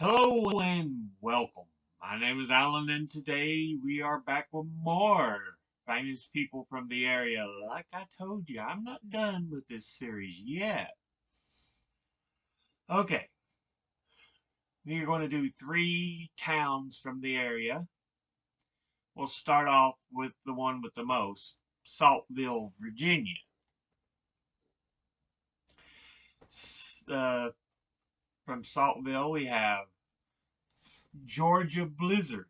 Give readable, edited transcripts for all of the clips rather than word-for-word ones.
Hello and welcome. My name is Alan, and today we are back with more famous people from the area. Like I told you, I'm not done with this series yet. Okay, we're going to do three towns from the area. We'll start off with the one with the most, Saltville, Virginia. Uh, from Saltville, we have Georgia Blizzard,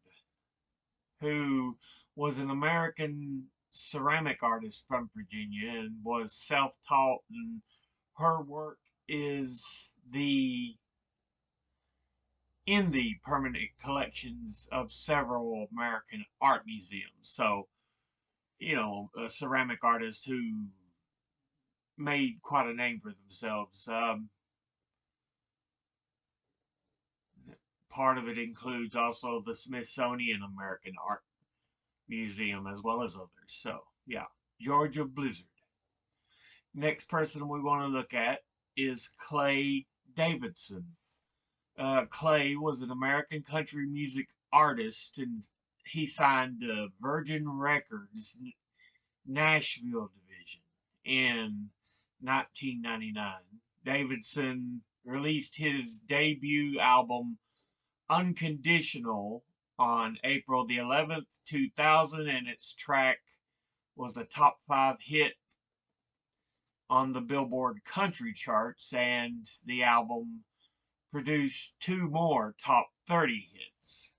who was an American ceramic artist from Virginia and was self-taught, and her work is in the permanent collections of several American art museums. So, a ceramic artist who made quite a name for themselves. Part of it includes also the Smithsonian American Art Museum as well as others. So, yeah, Georgia Blizzard. Next person we want to look at is Clay Davidson. Clay was an American country music artist, and he signed Virgin Records Nashville division in 1999. Davidson released his debut album Unconditional on April the 11th, 2000, and its track was a top 5 hit on the Billboard country charts, and the album produced 2 more top 30 hits.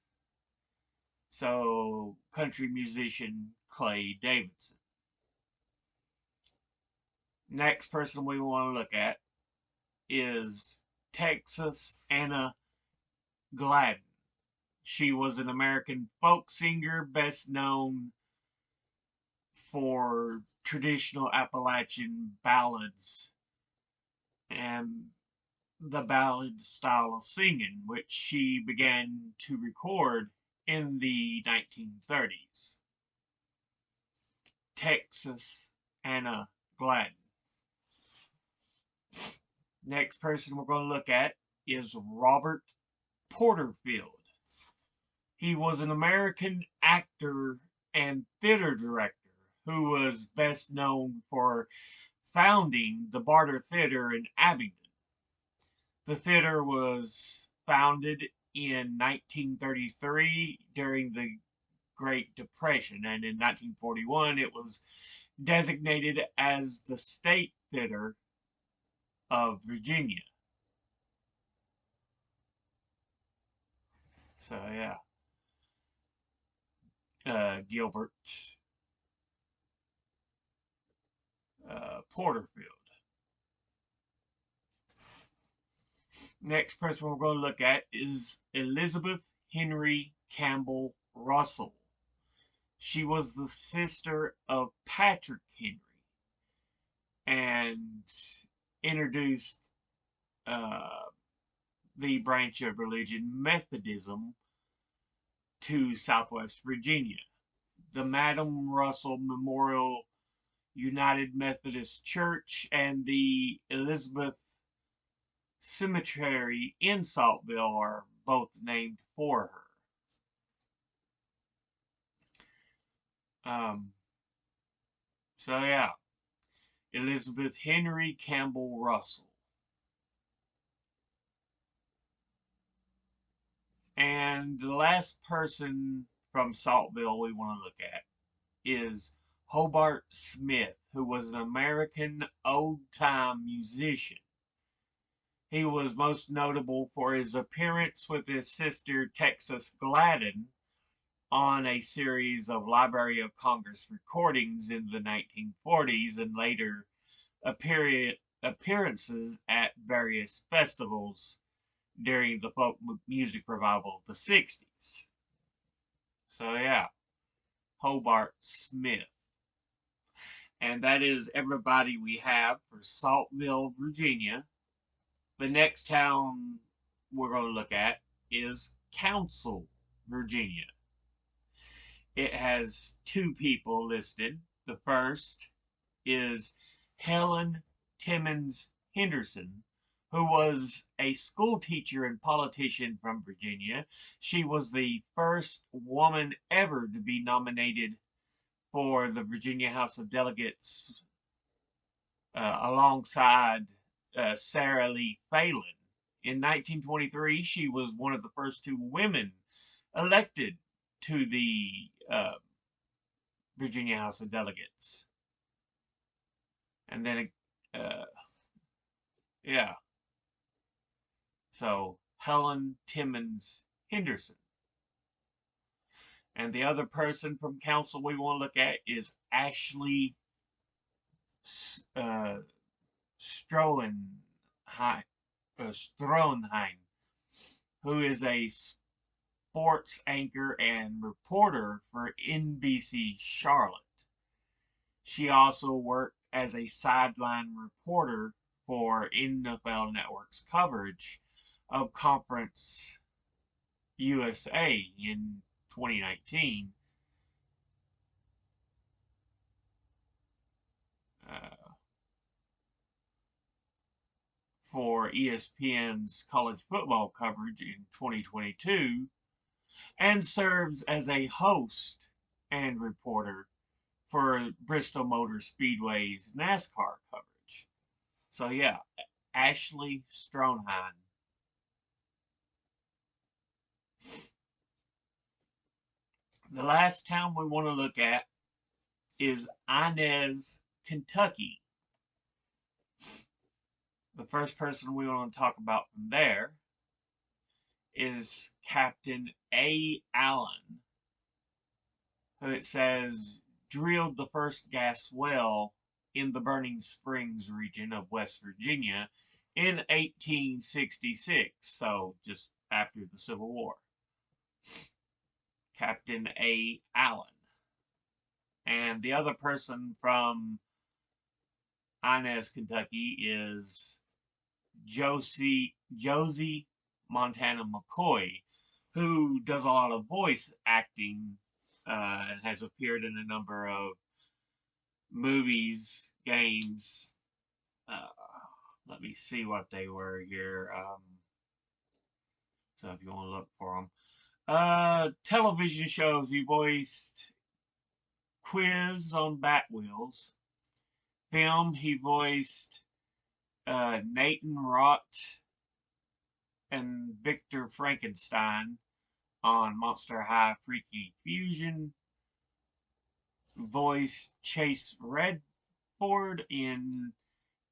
So, country musician Clay Davidson. Next person we want to look at is Texas Anna Gladden. She was an American folk singer, best known for traditional Appalachian ballads and the ballad style of singing, which she began to record in the 1930s. Texas Anna Gladden. Next person we're going to look at is Robert Porterfield. He was an American actor and theater director who was best known for founding the Barter Theater in Abingdon. The theater was founded in 1933 during the Great Depression, and in 1941 it was designated as the State Theater of Virginia. So, yeah. Gilbert Porterfield. Next person we're going to look at is Elizabeth Henry Campbell Russell. She was the sister of Patrick Henry and introduced the branch of religion Methodism to Southwest Virginia. The Madam Russell Memorial United Methodist Church and the Elizabeth Cemetery in Saltville are both named for her. So yeah, Elizabeth Henry Campbell Russell. And the last person from Saltville we want to look at is Hobart Smith, who was an American old-time musician. He was most notable for his appearance with his sister Texas Gladden on a series of Library of Congress recordings in the 1940s and later appearances at various festivals during the folk music revival of the 60s. So yeah, Hobart Smith. And that is everybody we have for Saltville, Virginia. The next town we're going to look at is Council, Virginia. It has 2 people listed. The first is Helen Timmons Henderson, who was a school teacher and politician from Virginia. She was the first woman ever to be nominated for the Virginia House of Delegates alongside Sarah Lee Phelan. In 1923, she was one of the first two women elected to the Virginia House of Delegates. And then, yeah. So, Helen Timmons Henderson. And the other person from council we want to look at is Ashley Strohenheim, who is a sports anchor and reporter for NBC Charlotte. She also worked as a sideline reporter for NFL Network's coverage of Conference USA in 2019. For ESPN's college football coverage in 2022, and serves as a host and reporter for Bristol Motor Speedway's NASCAR coverage. So yeah, Ashley Strohenheim. The last town we want to look at is Inez, Kentucky. The first person we want to talk about from there is Captain A. Allen, who it says drilled the first gas well in the Burning Springs region of West Virginia in 1866, so just after the Civil War. Captain A. Allen. And the other person from Inez, Kentucky is Josie Montana McCoy, who does a lot of voice acting and has appeared in a number of movies, games. Let me see what they were here. So if you want to look for them. Television shows, he voiced Quiz on Batwheels. Film, he voiced Nathan Rott and Victor Frankenstein on Monster High Freaky Fusion. Voiced Chase Redford in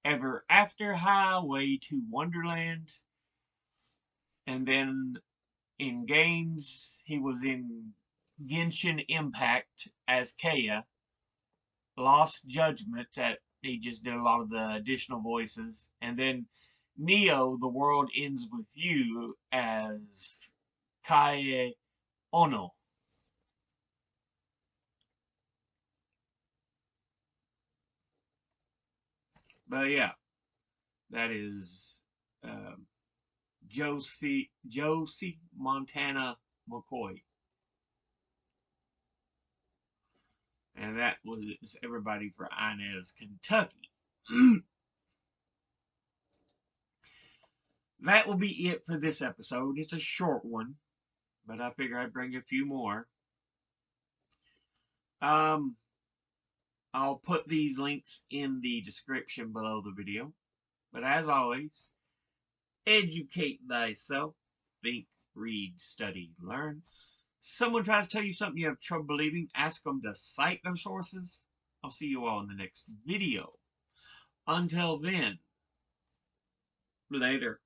Ever After Highway to Wonderland. And then in games, he was in Genshin Impact as Kaya. Lost Judgment, that he just did a lot of the additional voices. And then Neo, The World Ends With You as Kae Ono. But yeah, that is Josie Montana McCoy. And that was everybody for Inez, Kentucky. That will be it for this episode. It's a short one, but I figure I'd bring a few more. I'll put these links in the description below the video. But as always, educate thyself. Think, read, study, learn. Someone tries to tell you something you have trouble believing, ask them to cite their sources. I'll see you all in the next video. Until then, later.